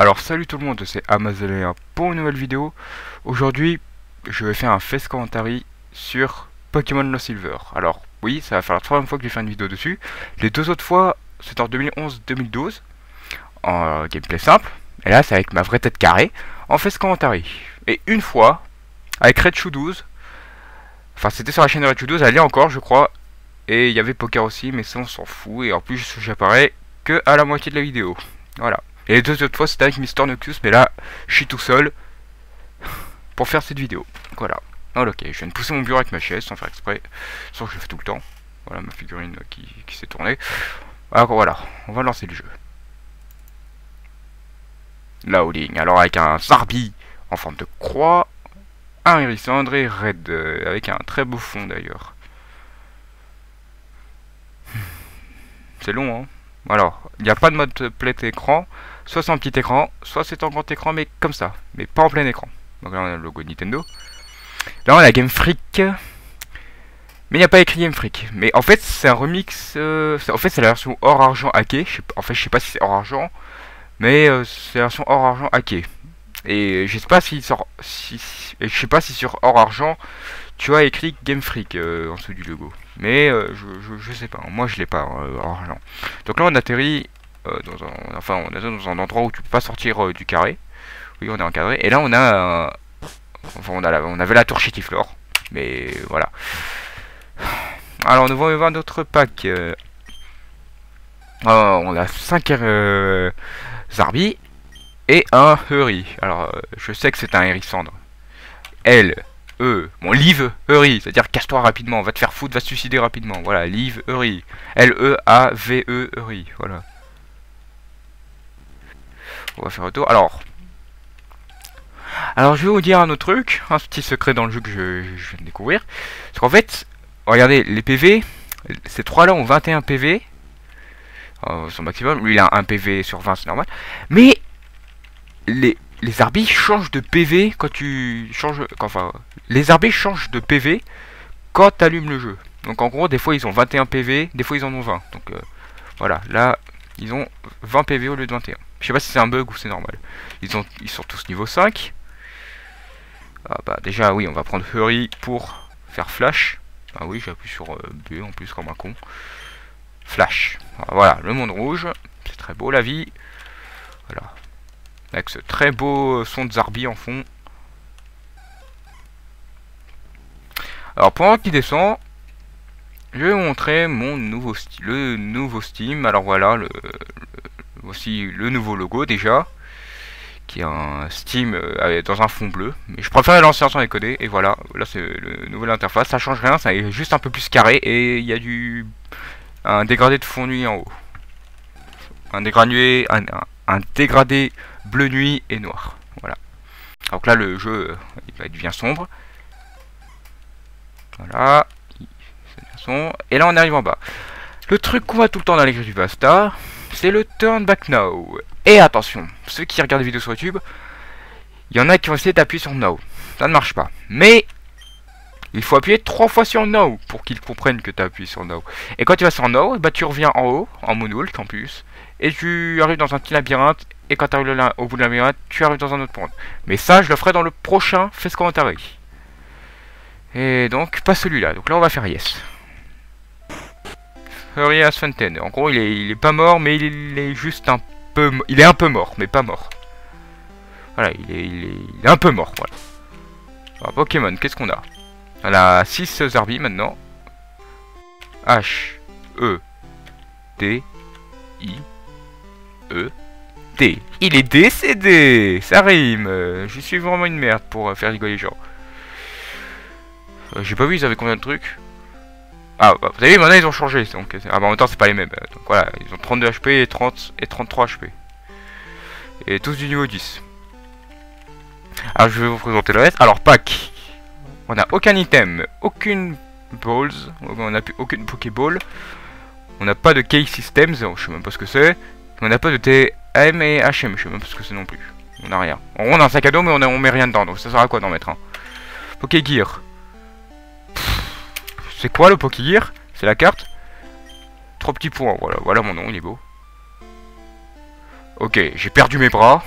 Alors salut tout le monde, c'est Amazoléen pour une nouvelle vidéo. Aujourd'hui, je vais faire un face commentary sur Pokémon Lost Silver. Alors oui, ça va faire la troisième fois que je vais faire une vidéo dessus. Les deux autres fois, c'était en 2011-2012, en gameplay simple. Et là, c'est avec ma vraie tête carrée, en face commentary. Et une fois, avec Redshoe 12, enfin c'était sur la chaîne de Redshoe 12, elle y est encore je crois. Et il y avait Poker aussi, mais ça on s'en fout. Et en plus, j'apparais que à la moitié de la vidéo. Voilà. Et les deux autres fois c'était avec Mister Noctus, mais là je suis tout seul pour faire cette vidéo. Voilà. Alors, ok, je viens de pousser mon bureau avec ma chaise sans faire exprès, sauf que je le fais tout le temps. Voilà ma figurine qui s'est tournée. Alors voilà, on va lancer le jeu. Loading. Alors avec un Zarbi en forme de croix, un Hérissandre et Red, avec un très beau fond d'ailleurs. C'est long, hein. Alors, il n'y a pas de mode plein écran, soit c'est en petit écran, soit c'est en grand écran, mais comme ça, mais pas en plein écran. Donc là on a le logo de Nintendo. Là on a Game Freak, mais il n'y a pas écrit Game Freak. Mais en fait c'est un remix, en fait c'est la version hors argent hackée. En fait je sais pas si c'est hors argent, mais c'est la version hors argent hackée. Et je sais pas si je sais pas si sur hors argent tu as écrit Game Freak en dessous du logo. Mais je sais pas, moi je l'ai pas hors argent. Donc là on atterrit on est dans un endroit où tu peux pas sortir du carré. Oui, on est encadré. Et là on a on avait la tour Chétiflore. Mais voilà. Alors nous allons voir d'autres packs. On a 5 Zarbi et un Hurry. Alors je sais que c'est un Hérissandre. Bon, Live Hurry, c'est-à-dire casse-toi rapidement, va te faire foutre, va se suicider rapidement. Voilà, Live Hurry. L-E-A-V-E Hurry. Voilà. On va faire le tour. Alors je vais vous dire un autre truc, un petit secret dans le jeu que je viens de découvrir. C'est qu'en fait, regardez, les PV, ces trois-là ont 21 PV. Son maximum, lui il a un PV sur 20, c'est normal. Mais les Zarbi changent de PV quand tu changes. Enfin, les Zarbi changent de PV quand tu allumes le jeu. Donc en gros, des fois ils ont 21 PV, des fois ils en ont 20. Donc voilà, là ils ont 20 PV au lieu de 21. Je sais pas si c'est un bug ou c'est normal. Ils sont tous niveau 5. Ah bah déjà oui, on va prendre Hurry pour faire Flash. Ah oui, j'appuie sur B en plus comme un con. Flash. Alors, voilà, le monde rouge. C'est très beau la vie. Voilà. Avec ce très beau son de Zarbi en fond. Alors pendant qu'il descend, je vais vous montrer mon nouveau style, le nouveau Steam. Alors voilà, voici le nouveau logo déjà, qui est un Steam dans un fond bleu. Mais je préfère l'ancien sans déconner. Et voilà, là c'est le nouvel interface. Ça change rien, ça est juste un peu plus carré et il y a un dégradé de fond nuit en haut. Un dégradé bleu nuit et noir. Voilà. Donc là le jeu il devient sombre. Voilà. Et là on arrive en bas. Le truc qu'on voit tout le temps dans les creepypasta, c'est le turn back now. Et attention, ceux qui regardent des vidéos sur YouTube, il y en a qui vont essayer d'appuyer sur now. Ça ne marche pas. Mais il faut appuyer 3 fois sur no pour qu'ils comprennent que tu as appuyé sur no. Et quand tu vas sur no, bah tu reviens en haut, en moonwalk en plus. Et tu arrives dans un petit labyrinthe. Et quand tu arrives au bout de la labyrinthe, tu arrives dans un autre point. Mais ça, je le ferai dans le prochain Face Commentary. Et donc, pas celui-là. Donc là, on va faire yes. Hurry as Fontaine. En gros, il est pas mort, mais il est juste un peu... Il est un peu mort, mais pas mort. Voilà, il est un peu mort, voilà. Alors, Pokémon, qu'est-ce qu'on a? On a 6 Zarbi maintenant. H, E, T, I, E, T. Il est décédé. Ça rime. Je suis vraiment une merde pour faire rigoler les gens. J'ai pas vu, ils avaient combien de trucs? Ah, bah, vous avez vu, maintenant ils ont changé. Donc, bah, en même temps, c'est pas les mêmes. Donc voilà, ils ont 32 HP et 30 et 33 HP. Et tous du niveau 10. Alors, je vais vous présenter le reste. Alors, pack. On n'a aucun item, aucune balls. On n'a plus aucune Pokéball. On n'a pas de Key Systems. Je sais même pas ce que c'est. On n'a pas de TM et HM. Je sais même pas ce que c'est non plus. On n'a rien. On a un sac à dos, mais on met rien dedans. Donc, ça sert à quoi d'en mettre un? Pokégear. C'est quoi le Pokégear? C'est la carte? 3 petits points, voilà mon nom, il est beau. Ok, j'ai perdu mes bras.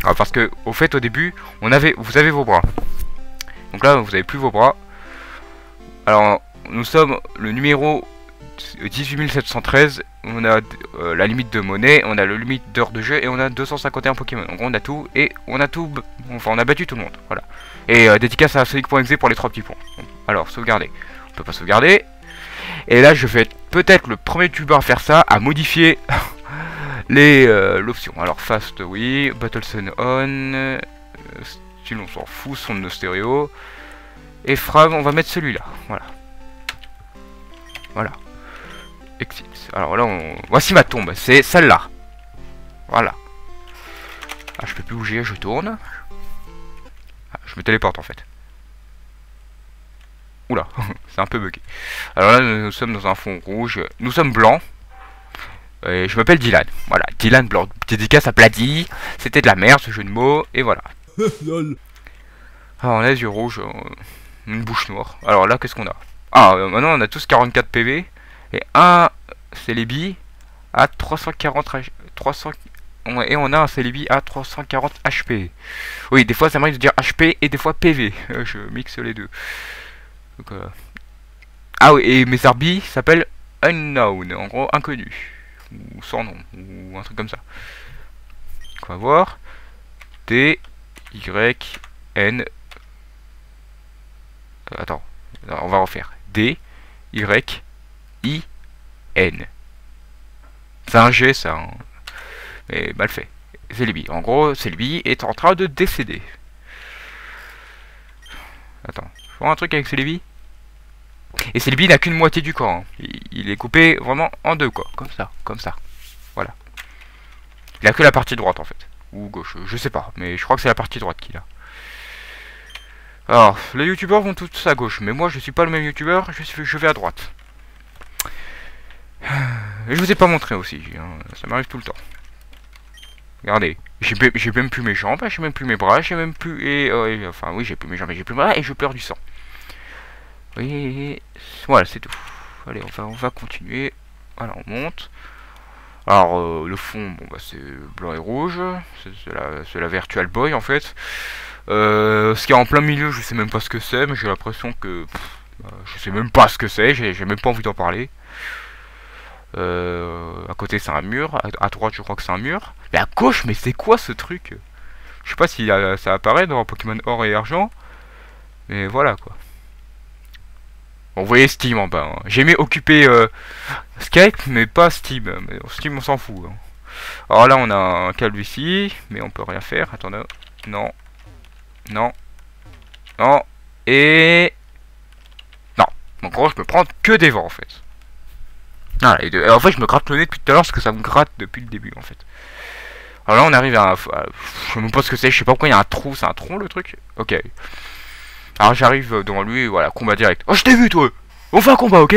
Alors, parce que, au fait, au début, vous avez vos bras. Donc là, vous avez plus vos bras. Alors, nous sommes le numéro 18713. On a la limite de monnaie, on a la limite d'heures de jeu et on a 251 Pokémon. Donc on a tout et on a tout. Enfin, on a battu tout le monde. Voilà. Et dédicace à Sonic.exe pour les 3 petits points. Alors, sauvegarder. On peut pas sauvegarder. Et là, je vais être peut-être le premier youtubeur à faire ça, à modifier l'option. Alors, fast, oui. Battle Sun on. Style, on s'en fout. Son de stéréo. Et frame, on va mettre celui-là. Voilà. Voilà. Exit. Alors là, voici ma tombe. C'est celle-là. Voilà. Ah, je peux plus bouger, je tourne. Ah, je me téléporte en fait. Oula, c'est un peu bugué. Alors là, nous sommes dans un fond rouge. Nous sommes blancs. Et je m'appelle Dylan. Voilà, Dylan Blanc. Dédicace à Plady. C'était de la merde ce jeu de mots. Et voilà. Alors on a les yeux rouges. Une bouche noire. Alors là, qu'est-ce qu'on a? Ah, maintenant on a tous 44 PV. Et un Celebi à 300 et on a un Celebi à 340 HP. Oui, des fois ça m'arrive de dire HP et des fois PV. Je mixe les deux. Donc, ah oui, et mes arbis s'appellent Unknown, en gros inconnu. Ou sans nom, ou un truc comme ça. Donc, on va voir. D, Y, N. Attends, on va refaire. D, Y, I, N. C'est un G ça, hein. Mais mal fait. Celebi. En gros, Celebi est en train de décéder. Attends, je vois un truc avec Celebi. Et Celebi n'a qu'une moitié du corps. Hein. Il est coupé vraiment en deux, quoi. Comme ça, comme ça. Voilà. Il a que la partie droite en fait. Ou gauche, je sais pas. Mais je crois que c'est la partie droite qu'il a. Alors, les youtubeurs vont tous à gauche. Mais moi, je suis pas le même youtubeur. Je vais à droite. Et je vous ai pas montré aussi, hein, ça m'arrive tout le temps. Regardez, j'ai même plus mes jambes, j'ai même plus mes bras, j'ai même plus... Et, enfin oui, j'ai plus mes jambes et j'ai plus mes bras et je pleure du sang. Oui, voilà, c'est tout. Allez, on va continuer. Voilà, on monte. Alors, le fond, bon bah c'est blanc et rouge. C'est la Virtual Boy en fait. Ce qui est en plein milieu, je sais même pas ce que c'est, mais j'ai l'impression que... je sais même pas ce que c'est, j'ai même pas envie d'en parler. À côté c'est un mur, à droite je crois que c'est un mur. Mais à gauche, mais c'est quoi ce truc? Je sais pas si ça apparaît dans Pokémon Or et Argent. Mais voilà quoi. Bon, vous voyez Steam en bas. Hein. J'ai aimé occuper Skype, mais pas Steam. Mais Steam on s'en fout. Hein. Alors là on a un câble ici, mais on peut rien faire. Attendez. Non. Non. Non. Et... Non. En gros je peux prendre que des vents en fait. Ah, et en fait je me gratte le nez depuis tout à l'heure parce que ça me gratte depuis le début en fait. Alors là on arrive à je sais même pas ce que c'est, je sais pas pourquoi il y a un trou, c'est un tronc le truc. Ok. Alors j'arrive devant lui, voilà, combat direct. Oh je t'ai vu toi. On fait un combat, ok.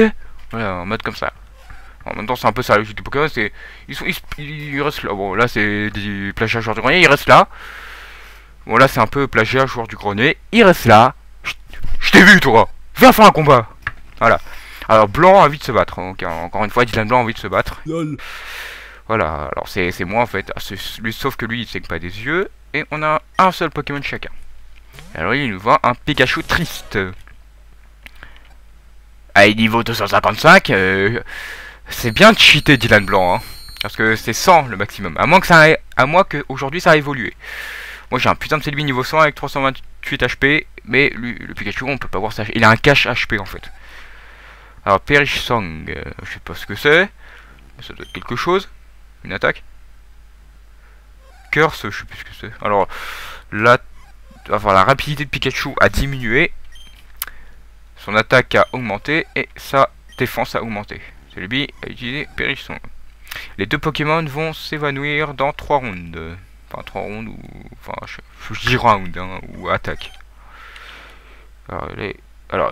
Voilà, en mode comme ça. En même temps c'est un peu ça la logique du Pokémon, c'est... Ils restent là, bon là c'est des plagiats joueurs du grenier, ils restent là. Bon là c'est un peu plagiat joueur du grenier, ils restent là. Je t'ai vu toi. Viens faire un combat. Voilà. Alors Blanc a envie de se battre, donc encore une fois Dylan Blanc a envie de se battre. Voilà, alors c'est moi en fait, sauf que lui il saigne pas des yeux, et on a un seul Pokémon chacun. Alors il nous voit un Pikachu triste. À niveau 255, c'est bien de cheater Dylan Blanc, hein, parce que c'est 100 le maximum, à moins que aujourd'hui ça a évolué. Moi j'ai un putain de Celebi niveau 100 avec 328 HP, mais lui, le Pikachu on peut pas voir ça, il a un cache HP en fait. Alors Perish Song, je sais pas ce que c'est, mais ça doit être quelque chose. Une attaque. Curse, je sais plus ce que c'est. Alors la rapidité de Pikachu a diminué, son attaque a augmenté et sa défense a augmenté. Celui a utilisé Perish Song. Les deux Pokémon vont s'évanouir dans 3 rounds. Enfin 3 rounds ou... Enfin je dis round hein, ou attaque. Alors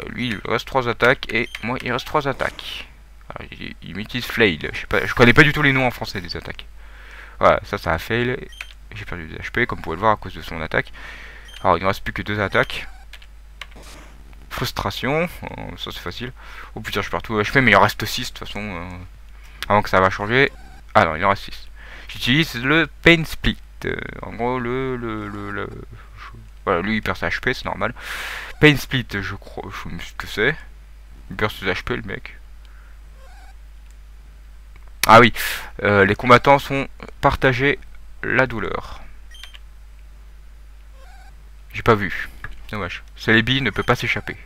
lui il reste 3 attaques et moi il reste 3 attaques. Alors, il m'utilise Flail, je connais pas du tout les noms en français des attaques. Voilà, ça a fail. J'ai perdu des HP comme vous pouvez le voir à cause de son attaque. Alors il ne reste plus que 2 attaques. Frustration, ça c'est facile. Oh putain je perds tout HP mais il en reste 6 de toute façon. Avant que ça va changer. Ah non il en reste 6. J'utilise le Pain Split. En gros, voilà, lui il perd sa HP, c'est normal. Pain Split, je crois, je sais ce que c'est. Il perd ses HP, le mec. Ah oui, les combattants sont partagés la douleur. J'ai pas vu. Dommage. Celebi ne peut pas s'échapper.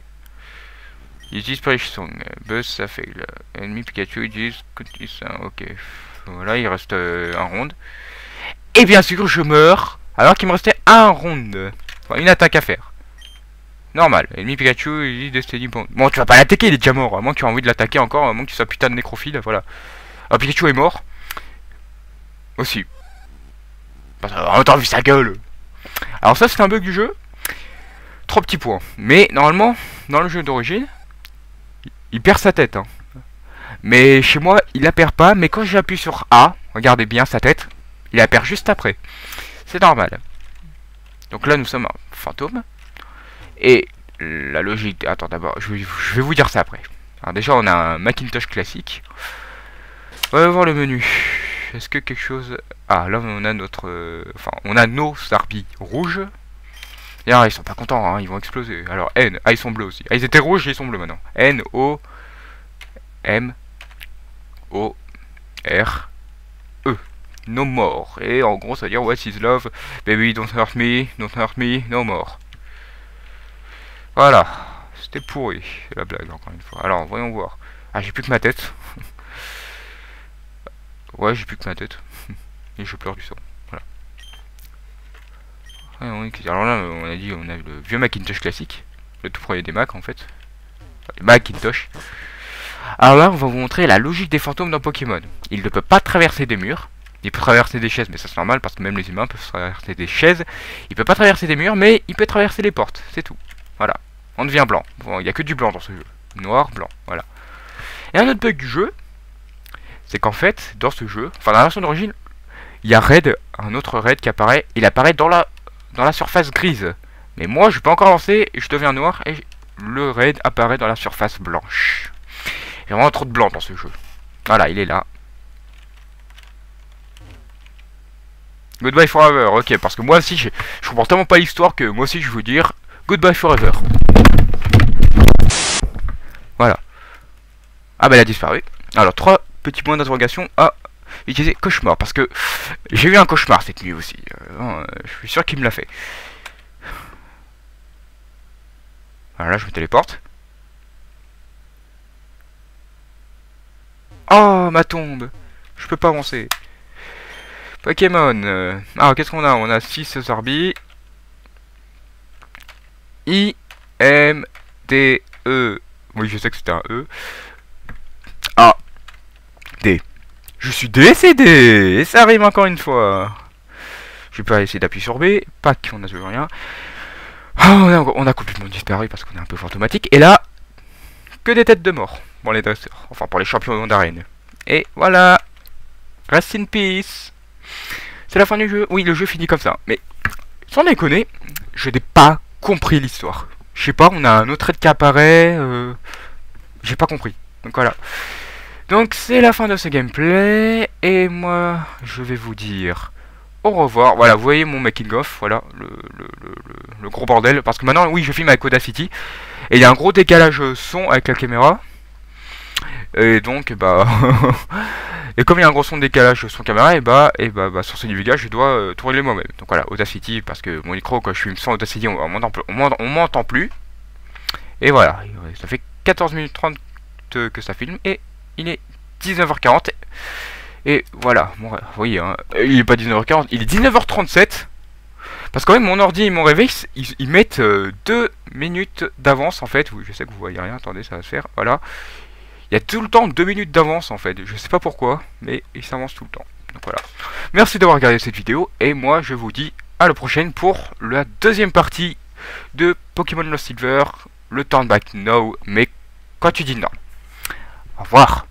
Ils disent Song. Buzz ça fail. Ennemi Pikachu ils disent ok. Voilà, il reste un round. Et bien sûr, je meurs alors qu'il me restait un round. Enfin, une attaque à faire. Normal. Ennemi Pikachu il dit Destiny Bond. Bon, tu vas pas l'attaquer, il est déjà mort. À moins que tu aies envie de l'attaquer encore, à moins que tu sois putain de nécrophile. Voilà. Alors Pikachu est mort. Aussi. Parce que t'as vu sa gueule. Alors ça c'est un bug du jeu. 3 petits points. Mais normalement, dans le jeu d'origine, il perd sa tête. Hein. Mais chez moi, il la perd pas. Mais quand j'appuie sur A, regardez bien sa tête, il la perd juste après. C'est normal. Donc là, nous sommes un fantôme. Et la logique... Attends, d'abord, je vais vous dire ça après. Alors déjà, on a un Macintosh classique. On va voir le menu. Est-ce que quelque chose... Ah, là, on a notre... Enfin, on a nos Zarbi rouges. D'ailleurs, ils sont pas contents, hein, ils vont exploser. Alors, N, ah, ils sont bleus aussi. Ah, ils étaient rouges, ils sont bleus maintenant. N, O, M, O, R, E. No more. Et en gros, ça veut dire, what is love? Baby, don't hurt me, no more. Voilà. C'était pourri, la blague, encore une fois. Alors, voyons voir. Ah, j'ai plus que ma tête. Ouais, j'ai plus que ma tête. Et je pleure du sang. Alors là, on a dit, on a le vieux Macintosh classique, le tout premier des Mac en fait, les Macintosh. Alors là, on va vous montrer la logique des fantômes dans Pokémon. Il ne peut pas traverser des murs, il peut traverser des chaises, mais ça c'est normal parce que même les humains peuvent traverser des chaises. Il peut pas traverser des murs, mais il peut traverser les portes, c'est tout. Voilà, on devient blanc. Bon, il n'y a que du blanc dans ce jeu, noir, blanc, voilà. Et un autre bug du jeu, c'est qu'en fait, dans ce jeu, enfin dans la version d'origine, il y a Red, un autre Red qui apparaît, il apparaît dans la surface grise. Mais moi je peux encore lancer et je deviens noir et le raid apparaît dans la surface blanche. Il y a vraiment trop de blanc dans ce jeu. Voilà, il est là. Goodbye forever, ok, parce que moi aussi je comprends tellement pas l'histoire que moi aussi je veux vous dire goodbye forever. Voilà. Ah bah elle a disparu. Alors 3 petits points d'interrogation à utiliser cauchemar, parce que j'ai eu un cauchemar cette nuit aussi. Je suis sûr qu'il me l'a fait. Voilà, là je me téléporte. Oh, ma tombe. Je peux pas avancer. Pokémon. Ah, qu'est-ce qu'on a? On a 6 Zarbi. I, M, D, E. Oui, je sais que c'était un E. A, D. Je suis décédé. Et ça arrive encore une fois. Je vais pas essayer d'appuyer sur B. Pac, on a toujours rien. Oh, on a complètement disparu parce qu'on est un peu fantomatique. Et là, que des têtes de mort. Pour les dresseurs. Enfin, pour les champions d'arène. Et voilà. Rest in peace. C'est la fin du jeu. Oui, le jeu finit comme ça. Mais, sans déconner, je n'ai pas compris l'histoire. Je sais pas, on a un autre aide qui apparaît. J'ai pas compris. Donc voilà. Donc c'est la fin de ce gameplay. Et moi, je vais vous dire au revoir. Voilà, vous voyez mon making of. Voilà, le gros bordel. Parce que maintenant, oui, je filme avec Audacity. Et il y a un gros décalage son avec la caméra. Et donc, bah... et comme il y a un gros son de décalage son caméra, et bah sur ce divulgage, je dois tout régler moi-même. Donc voilà, Audacity, parce que mon micro, quand je filme sans Audacity, on m'entend plus. Et voilà, ça fait 14 minutes 30 que ça filme, et il est 19h40. Et voilà, bon, oui, hein, il est pas 19h40, il est 19h37. Parce que quand même, mon ordi et mon réveil, ils mettent 2 minutes d'avance, en fait. Oui, je sais que vous voyez rien, attendez, ça va se faire, voilà. Il y a tout le temps 2 minutes d'avance en fait, je sais pas pourquoi, mais il s'avance tout le temps. Donc voilà. Merci d'avoir regardé cette vidéo, et moi je vous dis à la prochaine pour la deuxième partie de Pokémon Lost Silver, le Turn Back Now, mais quand tu dis non. Au revoir.